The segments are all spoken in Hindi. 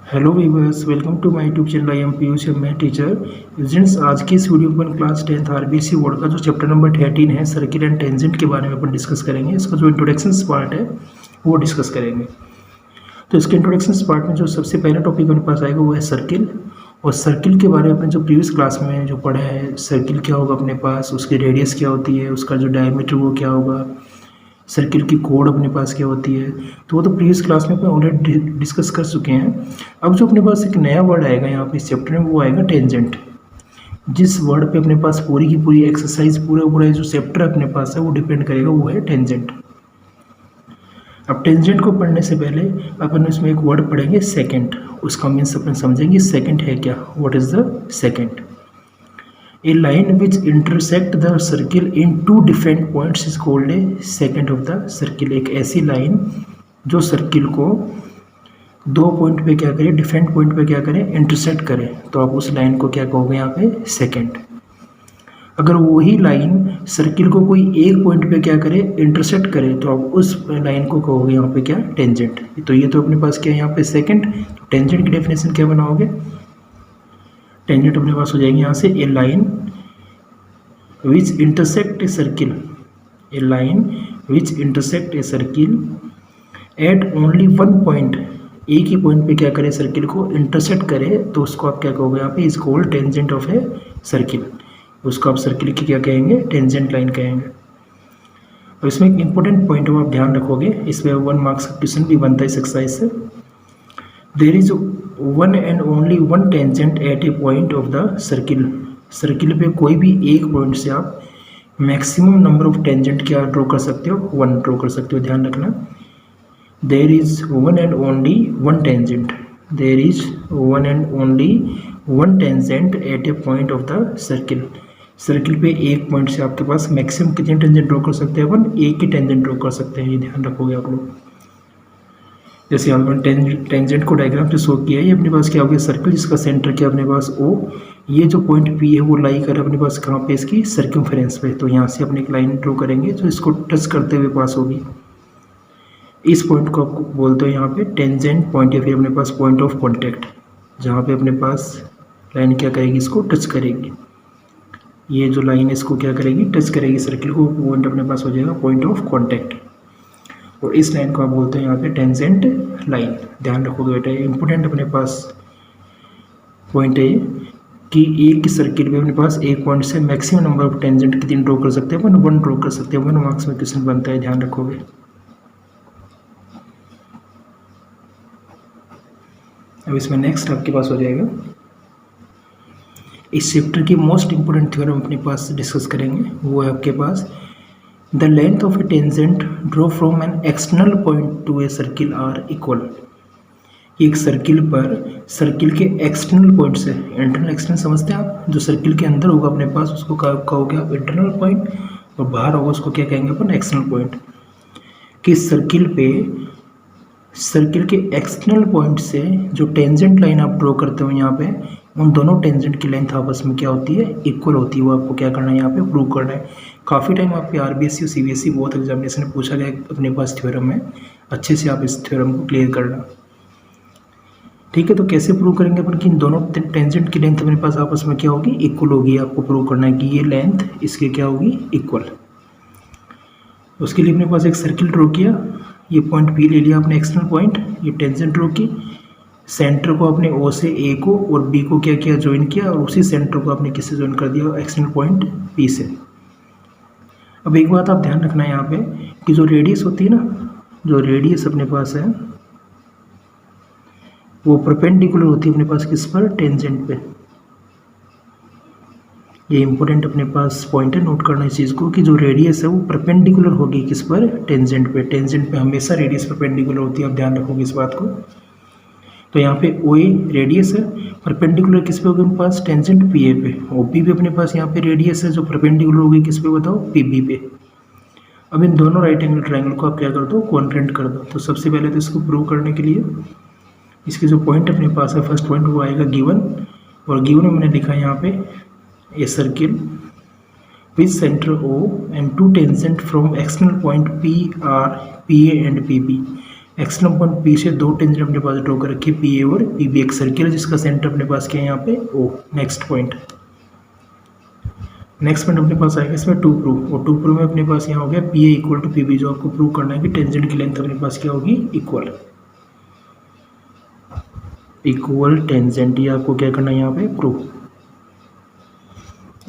Hello viewers, welcome to my YouTube channel. I am Piyush, मैं टीचर। स्टूडेंट्स, आज की इस वीडियो पर क्लास 10th आरबीसी बोर्ड का जो चैप्टर नंबर 13 है सर्किल एंड टेंजेंट के बारे में अपन डिस्कस करेंगे। इसका जो इंट्रोडक्शन पार्ट है वो डिस्कस करेंगे। तो इसके इंट्रोडक्शन पार्ट में जो सबसे पहला टॉपिक अपने पास आएगा वो है सर्किल। और सर्किल के बारे में अपने जो प्रीवियस क्लास में जो पढ़ा है, सर्किल क्या होगा अपने पास, उसकी रेडियस क्या होती है, उसका जो डायमीटर वो क्या होगा, सर्किल की कोड अपने पास क्या होती है, तो वो तो प्रीवियस क्लास में अपन ऑलरेडी डिस्कस कर चुके हैं। अब जो अपने पास एक नया वर्ड आएगा यहाँ पे इस चैप्टर में वो आएगा टेंजेंट। जिस वर्ड पे अपने पास पूरी की पूरी एक्सरसाइज पूरा जो चैप्टर अपने पास है वो डिपेंड करेगा, वो है टेंजेंट। अब टेंजेंट को पढ़ने से पहले अपन इसमें एक वर्ड पढ़ेंगे सेकेंड। उसका मीन्स अपन समझेंगे सेकेंड है क्या, what is the second. A line which intersect the circle in two different points is called a secant of the circle। एक ऐसी लाइन जो सर्किल को दो पॉइंट पे क्या करे, डिफरेंट पॉइंट पे क्या करे, इंटरसेक्ट करे, तो आप उस लाइन को क्या कहोगे यहाँ पे, सेकेंड। अगर वही लाइन सर्किल को कोई एक पॉइंट पे क्या करे, इंटरसेक्ट करे, तो आप उस लाइन को कहोगे यहाँ पे क्या, टेंजेंट। तो ये तो अपने पास क्या है यहाँ पे सेकेंड। टेंजेंट की डेफिनेशन क्या बनाओगे, टेंजेंट अपने पास हो जाएगी यहाँ से a line which intersect a circle, a line which intersect a circle at only one point, एक ही पॉइंट पे क्या करे, सर्किल को इंटरसेक्ट करे, तो उसको आप क्या कहोगे यहाँ पे, is called tangent of a circle. उसको आप सर्किल की क्या कहेंगे, टेंजेंट लाइन कहेंगे। और इसमें एक इंपॉर्टेंट पॉइंट आप ध्यान रखोगे, इसमें 1 मार्क्स का क्वेश्चन भी बनता है इस एक्सरसाइज से। There is one and only one tangent at a point of the circle. Circle पे कोई भी एक पॉइंट से आप मैक्सिमम नंबर ऑफ टेंजेंट क्या ड्रॉ कर सकते हो, 1 ड्रॉ कर सकते हो, ध्यान रखना। There is one and only one tangent, there is one and only one tangent at a point of the circle. Circle पे एक पॉइंट से आपके पास मैक्सिमम कितने टेंजेंट ड्रॉ कर सकते हैं, अपन एक ही टेंजेंट ड्रॉ कर सकते हैं, ये ध्यान रखोगे आप लोग। जैसे यहाँ पर टेंजेंट को डायग्राम से शो किया है, ये अपने पास क्या हो गया, सर्किल जिसका सेंटर क्या अपने पास ओ, ये जो पॉइंट पी है वो लाई कर अपने पास कहाँ पे, इसकी सर्कमफेरेंस पे। तो यहाँ से अपने एक लाइन ड्रॉ करेंगे जो इसको टच करते हुए पास होगी। इस पॉइंट को आपको बोलते हैं यहाँ पे टेंजेंट पॉइंट, या फिर अपने पास पॉइंट ऑफ कॉन्टैक्ट, जहाँ पे अपने पास लाइन क्या करेगी, इसको टच करेगी। ये जो लाइन इसको क्या करेगी, टच करेगी सर्किल को, पॉइंट अपने पास हो जाएगा पॉइंट ऑफ कॉन्टैक्ट। और इस लाइन को आप बोलते हैं यहाँ पे टेंजेंट लाइन। ड्राइंग रखोगे बेटा, इंपॉर्टेंट अपने पास पॉइंट है ये कि एक सर्किल में अपने पास एक पॉइंट से मैक्सिमम नंबर ऑफ टेंजेंट कितनी ड्रॉ कर सकते हैं, 1 ड्रॉ कर सकते हैं। 1 मार्क्स में क्वेश्चन बनता है, ध्यान रखोगे। अब इसमें नेक्स्ट आपके पास हो जाएगा, इस चैप्टर की मोस्ट इंपोर्टेंट थ्योरम अपने पास डिस्कस करेंगे, वो है आपके पास the length of a tangent draw from an external point to a circle are equal. एक सर्किल पर सर्किल के एक्सटर्नल पॉइंट से, इंटरनल एक्सटर्नल समझते हैं आप, जो सर्किल के अंदर होगा अपने पास उसको कहोगे आप इंटरनल पॉइंट, और बाहर होगा उसको क्या कहेंगे अपन, एक्सटर्नल पॉइंट। कि सर्किल पे सर्किल के एक्सटर्नल पॉइंट से जो टेंजेंट लाइन आप ड्रॉ करते हो यहाँ पे, उन दोनों टेंजेंट की लेंथ आपस में क्या होती है, इक्वल होती है। वो आपको क्या करना है यहाँ पे, प्रूव करना है। काफ़ी टाइम आपके आरबीएससी और सीबीएसई बोथ एग्जामिनेशन में पूछा गया अपने पास थ्योरम में, अच्छे से आप इस थ्योरम को क्लियर करना, ठीक है। तो कैसे प्रूव करेंगे अपन कि इन दोनों टेंजेंट की लेंथ अपने पास आपस में क्या होगी, इक्वल होगी। आपको प्रूव करना है कि ये लेंथ इसके क्या होगी, इक्वल। उसके लिए अपने पास एक सर्किल ड्रॉ किया, ये पॉइंट पी ले लिया आपने एक्सटर्नल पॉइंट, ये टेंजेंट ड्रॉ की, सेंटर को आपने ओ से ए को और बी को क्या किया, ज्वाइन किया, और उसी सेंटर को आपने किससे ज्वाइन कर दिया, एक्सटर्नल पॉइंट पी से। अब एक बात आप ध्यान रखना है यहाँ पे कि जो रेडियस होती है ना, जो रेडियस अपने पास है वो परपेंडिकुलर होती है अपने पास किस पर, टेंजेंट पे। ये इंपॉर्टेंट अपने पास पॉइंट है, नोट करना इस चीज़ को कि जो रेडियस है वो परपेंडिकुलर होगी किस पर, टेंजेंट पे। टेंजेंट पे हमेशा रेडियस परपेंडिकुलर होती है, आप ध्यान रखोगे इस बात को। तो यहाँ पे ओ ए रेडियस है, परपेंडिकुलर किस पे होगी अपने पास, टेंजेंट पी ए पे। ओ पी भी अपने पास यहाँ पे रेडियस है जो परपेंडिकुलर होगी किस पे, बताओ, पी बी पे। अब इन दोनों राइट एंगल ट्रायंगल को आप क्या कर दो, कॉन्ग्रुएंट कर दो। तो सबसे पहले तो इसको प्रूव करने के लिए इसके जो पॉइंट अपने पास है, फर्स्ट पॉइंट वो आएगा गिवन, और गिवन में मैंने लिखा है यहाँ पे a circle with centre O and 2 tangent from external point P R, P A and P B. External point P से दो टेंजेंट अपने पास ड्रॉ कर रखी है, पी ए और पी बी, एक सर्किल है जिसका सेंटर अपने पास क्या है यहाँ पे ओ। नेक्स्ट पॉइंट अपने पास आएगा इसमें टू प्रूव, और टू प्रूव में अपने पास यहाँ हो गया P A equal to P B, जो आपको प्रूव करना है कि टेंजेंट की लेंथ अपने पास क्या होगी इक्वल टेंजेंट, ये आपको क्या करना है यहाँ पे प्रूव,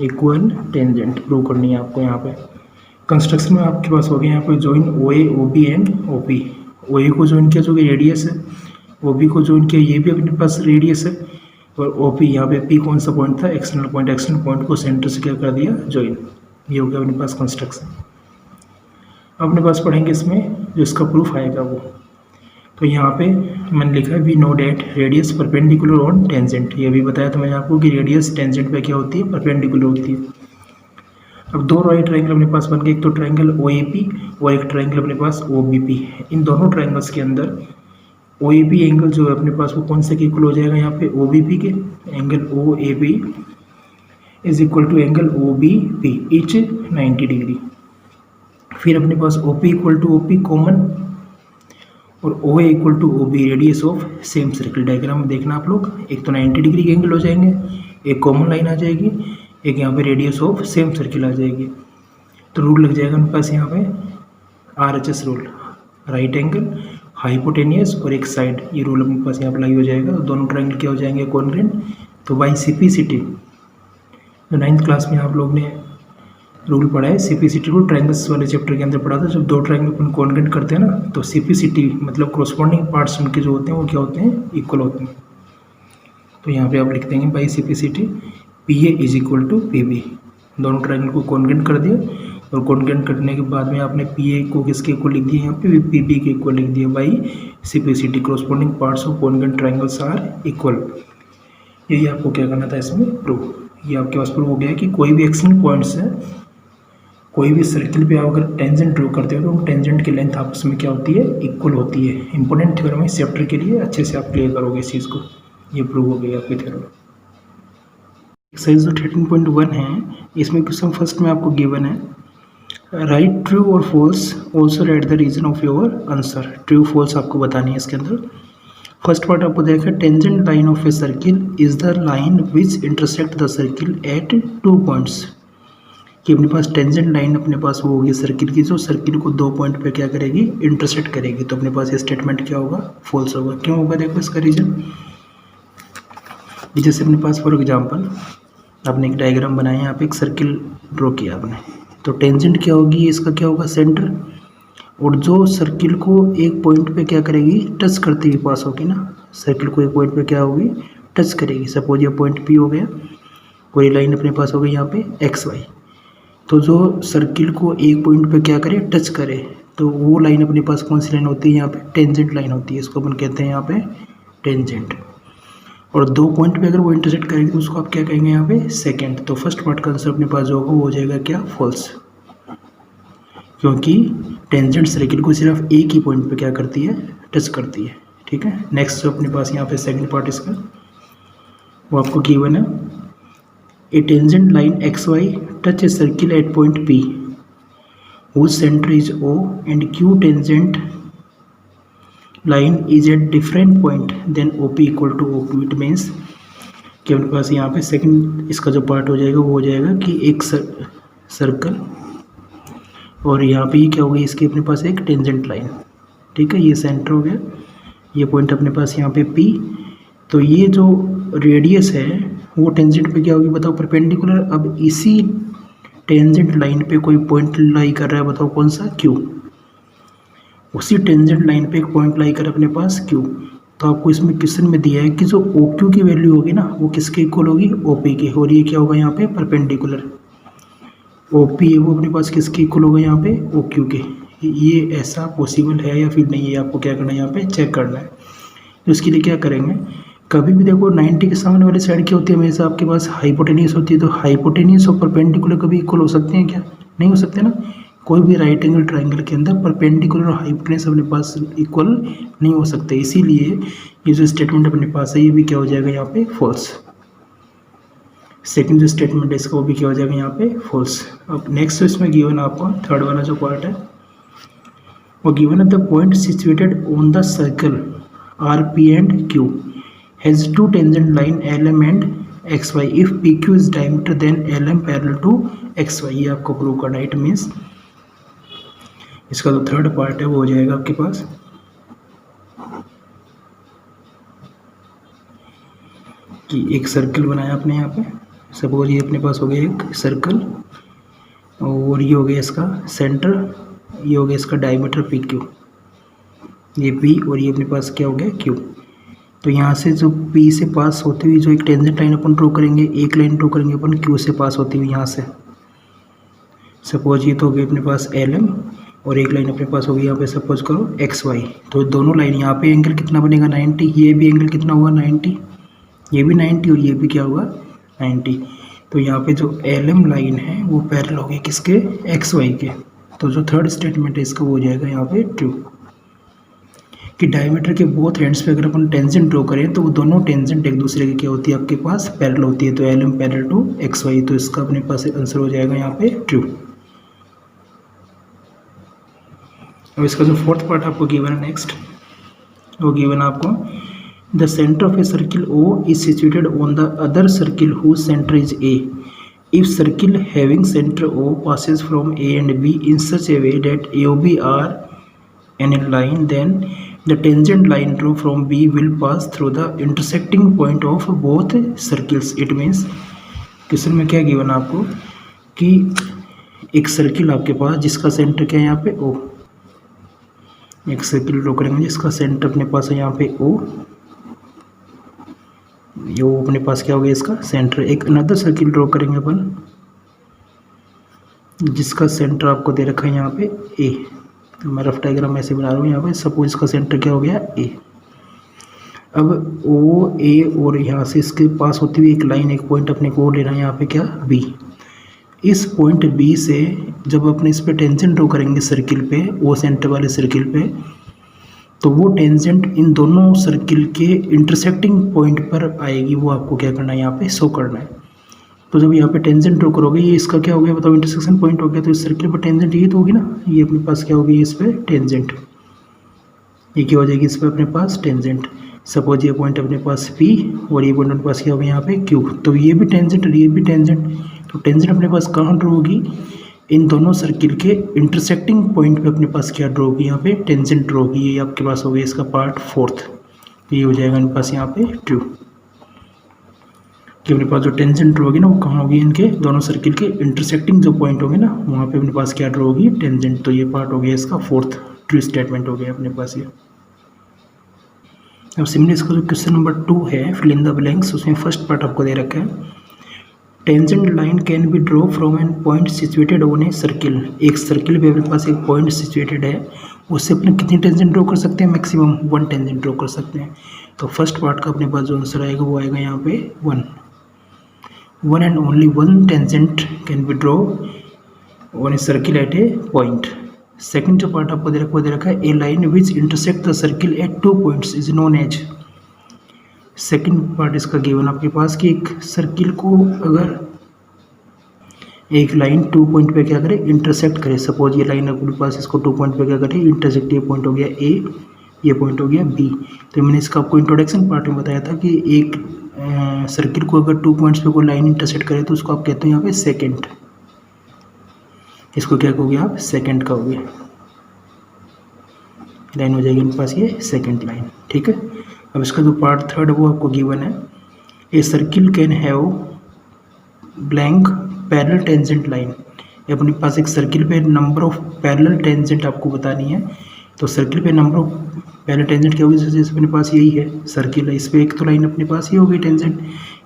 इक्वल टेंजेंट प्रूव करनी है आपको। यहाँ पे कंस्ट्रक्शन में आपके पास हो गया यहाँ पे join O A O B and O P, O A को ज्वाइन किया जो कि रेडियस है, ओ बी को ज्वाइन किया ये भी अपने पास रेडियस है, और ओ पी यहाँ पे पी कौन सा पॉइंट था एक्सटर्नल पॉइंट को सेंटर से क्या कर दिया ज्वाइन, ये हो गया अपने पास कंस्ट्रक्शन। अपने पास पढ़ेंगे इसमें जो इसका प्रूफ आएगा वो, तो यहाँ पे मैंने लिखा है we know that radius perpendicular on tangent, ये भी बताया था मैंने आपको कि रेडियस टेंजेंट पे क्या होती है परपेंडिकुलर होती है। अब दो राइट ट्रायंगल अपने पास बन गए, एक तो ट्रायंगल ओ ए पी और एक ट्रायंगल अपने पास ओ बी पी। इन दोनों ट्रायंगल्स के अंदर ओ ए पी एंगल जो है अपने पास वो कौन से के इक्वल हो जाएगा यहाँ पे ओ बी पी के, angle O A P is equal to angle O B P each 90 degree. फिर अपने पास O P equal to O P common, और O A equal to O B radius of same circle. Diagram में देखना आप लोग, एक तो 90 डिग्री के एंगल हो जाएंगे, एक कॉमन लाइन आ जाएगी, एक यहाँ पे रेडियस ऑफ सेम सर्किल आ जाएगी। तो रूल लग जाएगा मेरे पास यहाँ पे RHS rule, right angle hypotenuse और एक साइड, ये रूल अपने पास यहाँ अप्लाई हो जाएगा। तो दोनों ट्रायंगल क्या हो जाएंगे कॉन्ग्रुएंट। तो बाई सिपिसिटी, जो 9th क्लास में आप लोग ने रूल पढ़ा है सिपिसिटी रूल, ट्रायंगल्स वाले चैप्टर के अंदर पढ़ा था। जब दो ट्रायंगल अपन कॉन्ग्रुएंट करते हैं ना, तो सिपिसिटी मतलब कॉरस्पॉन्डिंग पार्ट्स उनके जो होते हैं वो क्या होते हैं इक्वल होते हैं। तो यहाँ पे आप लिख देंगे by CPCT P A is equal to P B, दोनों ट्रायंगल को कॉन्ग्रुएंट कर दिया, और कॉन्ग्रुएंट करने के बाद में आपने पी ए को किसके इक्वल लिख दिया यहाँ पे पी बी के इक्वल लिख दिया by CPCT, corresponding parts of congruent triangles are equal. यही आपको क्या करना था इसमें प्रूव। ये आपके पास प्रूव हो गया कि कोई भी एक्सटर्नल पॉइंट्स है, कोई भी सर्किल पे आप अगर टेंजेंट ड्रॉ करते हो तो टेंजेंट की लेंथ आपस में क्या होती है इक्वल होती है। इंपॉर्टेंट थ्योरम है इस चैप्टर के लिए, अच्छे से आप क्लियर करोगे इस चीज़ को, ये प्रूव हो गया आपके थ्योरम। एक्सरसाइज जो 13.1 है, इसमें क्वेश्चन फर्स्ट में आपको गिवन है राइट ट्रू और false, also write the reason of your answer. True false आपको बतानी है इसके अंदर। फर्स्ट पार्ट आपको देखा tangent line of a circle is the line which intersect the circle at 2 points, कि अपने पास टेंजेंट लाइन अपने पास वो होगी सर्किल की, जो सर्किल को 2 पॉइंट पे क्या करेगी इंटरसेक्ट करेगी। तो अपने पास ये स्टेटमेंट क्या होगा फॉल्स होगा। क्यों होगा देखो इसका रीजन, जैसे अपने पास फॉर एग्जांपल आपने एक डायग्राम बनाया, यहाँ पे एक सर्किल ड्रॉ किया आपने, तो टेंजेंट क्या होगी इसका क्या होगा सेंटर, और जो सर्किल को एक पॉइंट पे क्या करेगी टच करते हुए पास होगी ना, सर्किल को एक पॉइंट पे क्या होगी टच करेगी। सपोज ये पॉइंट पी हो गया और ये लाइन अपने पास हो गई यहाँ पे एक्स वाई, तो जो सर्किल को एक पॉइंट पे क्या करे टच करे, तो वो लाइन अपने पास कौन सी लाइन होती है यहाँ पे टेंजेंट लाइन होती है, इसको अपन कहते हैं यहाँ पे टेंजेंट। और 2 पॉइंट पे अगर वो इंटरसेक्ट करेगी तो उसको आप क्या कहेंगे यहाँ पे सेकंड। तो फर्स्ट पार्ट का आंसर अपने पास जो होगा वो हो जाएगा क्या फॉल्स, क्योंकि टेंजेंट सर्किल को सिर्फ एक ही पॉइंट पे क्या करती है टच करती है। ठीक है, नेक्स्ट जो अपने पास यहाँ पे सेकंड पार्ट इसका वो आपको गिवन है a tangent line X Y touch a circle at point P whose center is O and Q tangent line is at different point then OP equal to OQ। It means कि अपने पास यहाँ पे सेकंड इसका जो पार्ट हो जाएगा वो हो जाएगा कि एक सर्कल और यहाँ पे ये क्या हो गई इसकी अपने पास एक टेंजेंट लाइन। ठीक है, ये सेंटर हो गया, ये पॉइंट अपने पास यहाँ पे P, तो ये जो रेडियस है वो टेंजेंट पे क्या होगी बताओ परपेंडिकुलर। अब इसी टेंजेंट लाइन पे कोई पॉइंट लाई कर रहा है, बताओ कौन सा Q, उसी टेंजेंट लाइन पे एक पॉइंट लाई कर अपने पास Q। तो आपको इसमें क्वेश्चन में दिया है कि जो OQ की वैल्यू होगी ना वो किसके इक्वल होगी OP की, और ये क्या होगा यहाँ पे परपेंडिकुलर। OP है वो अपने पास किसके इक्वल होगा यहाँ पे OQ के। ये ऐसा पॉसिबल है या फिर नहीं है, आपको क्या करना है यहाँ पे चेक करना है। तो इसके लिए क्या करेंगे, कभी भी देखो 90 के सामने वाली साइड क्या होती है हमेशा आपके पास हाइपोटेनियस होती है, तो हाइपोटेनियस और परपेंडिकुलर कभी इक्वल हो सकते हैं क्या, नहीं हो सकते ना। कोई भी राइट एंगल ट्रायंगल के अंदर परपेंडिकुलर और हाइपोटेनियस अपने पास इक्वल नहीं हो सकते, इसीलिए ये जो स्टेटमेंट अपने पास है ये भी क्या हो जाएगा यहाँ पे फॉल्स। सेकंड जो स्टेटमेंट है इसका वो भी क्या हो जाएगा यहाँ पे फॉल्स। अब नेक्स्ट इसमें गिवन आपको थर्ड वाला जो पार्ट है और given the point situated on the circle R P and Q has two tangent line L M and X Y if P Q is diameter then L M parallel to X Y. ये आपको प्रूव करना है। इट मीन्स इसका जो थर्ड पार्ट है वो हो जाएगा आपके पास कि एक सर्कल बनाया आपने यहाँ पे, सपोज ये अपने पास हो गया एक सर्कल और ये हो गया इसका सेंटर, ये हो गया इसका डायमीटर पी क्यू, ये पी और ये अपने पास क्या हो गया क्यू। तो यहाँ से जो पी से पास होती हुई जो एक टेंजेंट लाइन अपन ड्रॉ करेंगे, एक लाइन ड्रॉ करेंगे अपन क्यू से पास होती हुई यहाँ से, सपोज ये तो हो गई अपने पास एल एम और एक लाइन अपने पास होगी यहाँ पे सपोज करो एक्स वाई। तो दोनों लाइन यहाँ पे एंगल कितना बनेगा 90, ये भी एंगल कितना होगा 90, ये भी 90 और ये भी क्या होगा 90। तो यहाँ पे जो एल एम लाइन है वो पैरेलल होगी किसके, एक्स वाई के। तो जो थर्ड स्टेटमेंट है इसका वो हो जाएगा यहाँ पे ट्रू कि डायमीटर के बोथ एंड्स पे अगर अपन टेंजेंट ड्रॉ करें तो वो दोनों टेंजेंट एक दूसरे की क्या होती है आपके पास पैरेलल होती है। तो L M parallel to X Y, तो इसका अपने पास आंसर हो जाएगा यहाँ पे ट्रू। अब इसका जो फोर्थ पार्ट आपको गिवन है नेक्स्ट, वो गिवन आपको the centre of a circle O is situated on the other circle whose centre is A। If circle having centre O passes from A and B in such a way that A O B are in a line, then the tangent line drawn from B will pass through the intersecting point of both circles। It means question में क्या गिवन आपको कि एक सर्किल आपके पास जिसका सेंटर क्या है यहाँ पे O, एक सर्किल ड्रॉ करेंगे जिसका सेंटर अपने पास है यहाँ पे O, ये वो अपने पास क्या हो गया इसका सेंटर। एक अनदर सर्किल ड्रॉ करेंगे अपन जिसका सेंटर आपको दे रखा है यहाँ पे ए। तो मैं रफ डायग्राम ऐसे बना रहा हूँ यहाँ पे, सपोज इसका सेंटर क्या हो गया ए। अब ओ ए और यहाँ से इसके पास होती हुई एक लाइन, एक पॉइंट अपने को लेना है यहाँ पे क्या बी। इस पॉइंट बी से जब अपने इस पे टेंजेंट ड्रॉ करेंगे सर्किल पे, ओ सेंटर वाले सर्किल पे, तो वो टेंजेंट इन दोनों सर्किल के इंटरसेक्टिंग पॉइंट पर आएगी। वो आपको क्या करना है यहाँ पे शो करना है। तो जब यहाँ पे टेंजेंट ड्रॉ करोगे, ये इसका क्या हो गया बताओ इंटरसेक्शन पॉइंट हो गया, तो इस सर्किल पर टेंजेंट ये तो होगी ना, ये अपने पास क्या होगी इस पर टेंजेंट, ये क्या हो जाएगी इस पर अपने पास टेंजेंट। सपोज ये पॉइंट अपने पास पी और ये पॉइंट अपने पास क्या होगा यहाँ पे क्यू, तो ये भी टेंजेंट और ये भी टेंजेंट। तो टेंजेंट अपने पास कहाँ ड्रॉ होगी, इन दोनों सर्किल के इंटरसेक्टिंग पॉइंट पे अपने पास क्या ड्रॉ होगी यहाँ पे टेंजेंट ड्रॉ होगी। ये आपके पास हो गया इसका पार्ट फोर्थ, ये हो जाएगा अपने पास यहाँ पे ट्रू कि अपने पास जो टेंजेंट ड्रॉ होगी ना वो कहाँ होगी, इनके दोनों सर्किल के इंटरसेक्टिंग जो पॉइंट होंगे ना वहाँ पे अपने पास क्या ड्रॉ होगी टेंजेंट। तो ये पार्ट हो गया इसका फोर्थ ट्रू स्टेटमेंट हो गया अपने पास ये। अब सिमिलरली इसका जो क्वेश्चन नंबर 2 है फिल इन द ब्लैंक्स, उसमें फर्स्ट पार्ट आपको दे रखा है tangent line can be draw from an point situated on a circle. एक सर्किल पे अपने पास एक पॉइंट सिचुएटेड है, उससे अपने कितनी टेंजेंट ड्रॉ कर सकते हैं, मैक्सिमम 1 टेंजेंट ड्रॉ कर सकते हैं। तो फर्स्ट पार्ट का अपने पास जो आंसर आएगा वो आएगा यहाँ पे 1 and only 1 tangent can be draw on a circle at a point. Second जो पार्ट आपको दे रखा है a line which intersect the circle at 2 points is known as. Second part इसका गिवन आपके पास कि एक सर्किल को अगर एक लाइन 2 पॉइंट पे क्या करे इंटरसेक्ट करे, सपोज ये लाइन अपने पास इसको 2 पॉइंट पे क्या करे इंटरसेक्ट, ये पॉइंट हो गया ए, ये पॉइंट हो गया बी। तो मैंने इसका आपको इंट्रोडक्शन पार्ट में बताया था कि एक सर्किल को अगर 2 पॉइंट्स पे कोई लाइन इंटरसेक्ट करे तो उसको आप कहते हैं यहाँ पे सेकेंड, इसको क्या कहोगे आप सेकेंड कहोगे, लाइन हो जाएगी मेरे पास ये सेकेंड लाइन। ठीक है, अब इसका जो पार्ट थर्ड है वो आपको गिवन है a circle can have blank parallel tangent line. अपने पास एक सर्किल पे नंबर ऑफ पैरेलल टेंजेंट आपको बतानी है। तो सर्किल पे नंबर ऑफ पैरेलल टेंजेंट क्या होगी, जैसे अपने पास यही है सर्किल है, इस पर एक तो लाइन अपने पास ये हो गई टेंजेंट,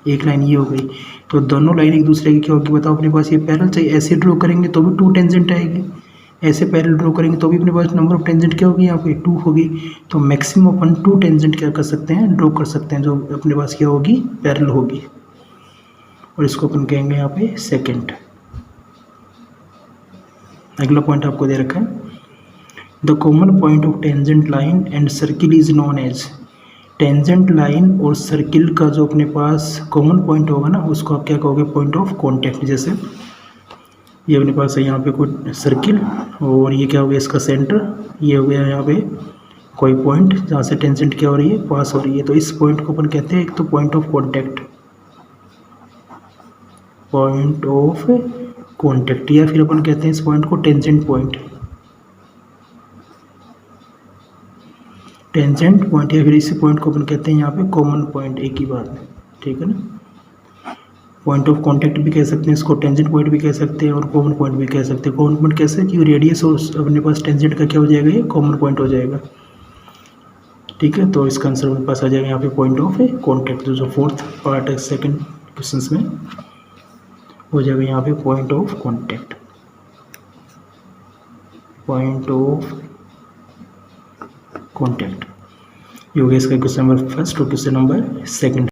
एक लाइन ये हो गई, तो दोनों लाइन एक दूसरे की क्या होगी बताओ अपने पास ये पैरेलल चाहिए। ऐसे ड्रॉ करेंगे तो भी 2 टेंजेंट आएगी, ऐसे पैरेलल ड्रॉ करेंगे तो भी अपने पास नंबर ऑफ टेंजेंट क्या होगी यहाँ पे 2 होगी। तो मैक्सिमम अपन 2 टेंजेंट क्या कर सकते हैं ड्रॉ कर सकते हैं जो अपने पास क्या होगी पैरेलल होगी, और इसको अपन कहेंगे यहाँ पे सेकेंड। अगला पॉइंट आपको दे रखा है the common point of tangent line and circle is known as. Tangent line और सर्किल का जो अपने पास कॉमन पॉइंट होगा ना उसको आप क्या कहोगे पॉइंट ऑफ कॉन्टैक्ट। जैसे ये अपने पास है यहाँ पे कोई सर्किल, और ये क्या हो गया इसका सेंटर, ये हो गया यहाँ पे कोई पॉइंट जहाँ से टेंजेंट क्या हो रही है, पास हो रही है। तो इस पॉइंट को अपन कहते हैं एक तो point of contact, point of contact, या फिर अपन कहते हैं इस पॉइंट को टेंजेंट पॉइंट, टेंजेंट पॉइंट, या फिर इसी पॉइंट को अपन कहते हैं यहाँ पे कॉमन पॉइंट, एक ही बात है, ठीक है ना। पॉइंट ऑफ कॉन्टैक्ट भी कह सकते हैं इसको, टेंजेंट पॉइंट भी कह सकते हैं, और कॉमन पॉइंट भी कह सकते हैं। कॉमन पॉइंट कैसे, कि रेडियस और अपने पास टेंजेंट का क्या हो जाएगा, ये कॉमन पॉइंट हो जाएगा, ठीक है। तो इसका आंसर अपने पास आ जाएगा यहाँ पे पॉइंट ऑफ कॉन्टैक्ट, जो फोर्थ पार्ट है सेकंड क्वेश्चन में हो जाएगा यहाँ पे point of contact, point of contact. ये हो गया इसका क्वेश्चन नंबर फर्स्ट और क्वेश्चन नंबर सेकंड।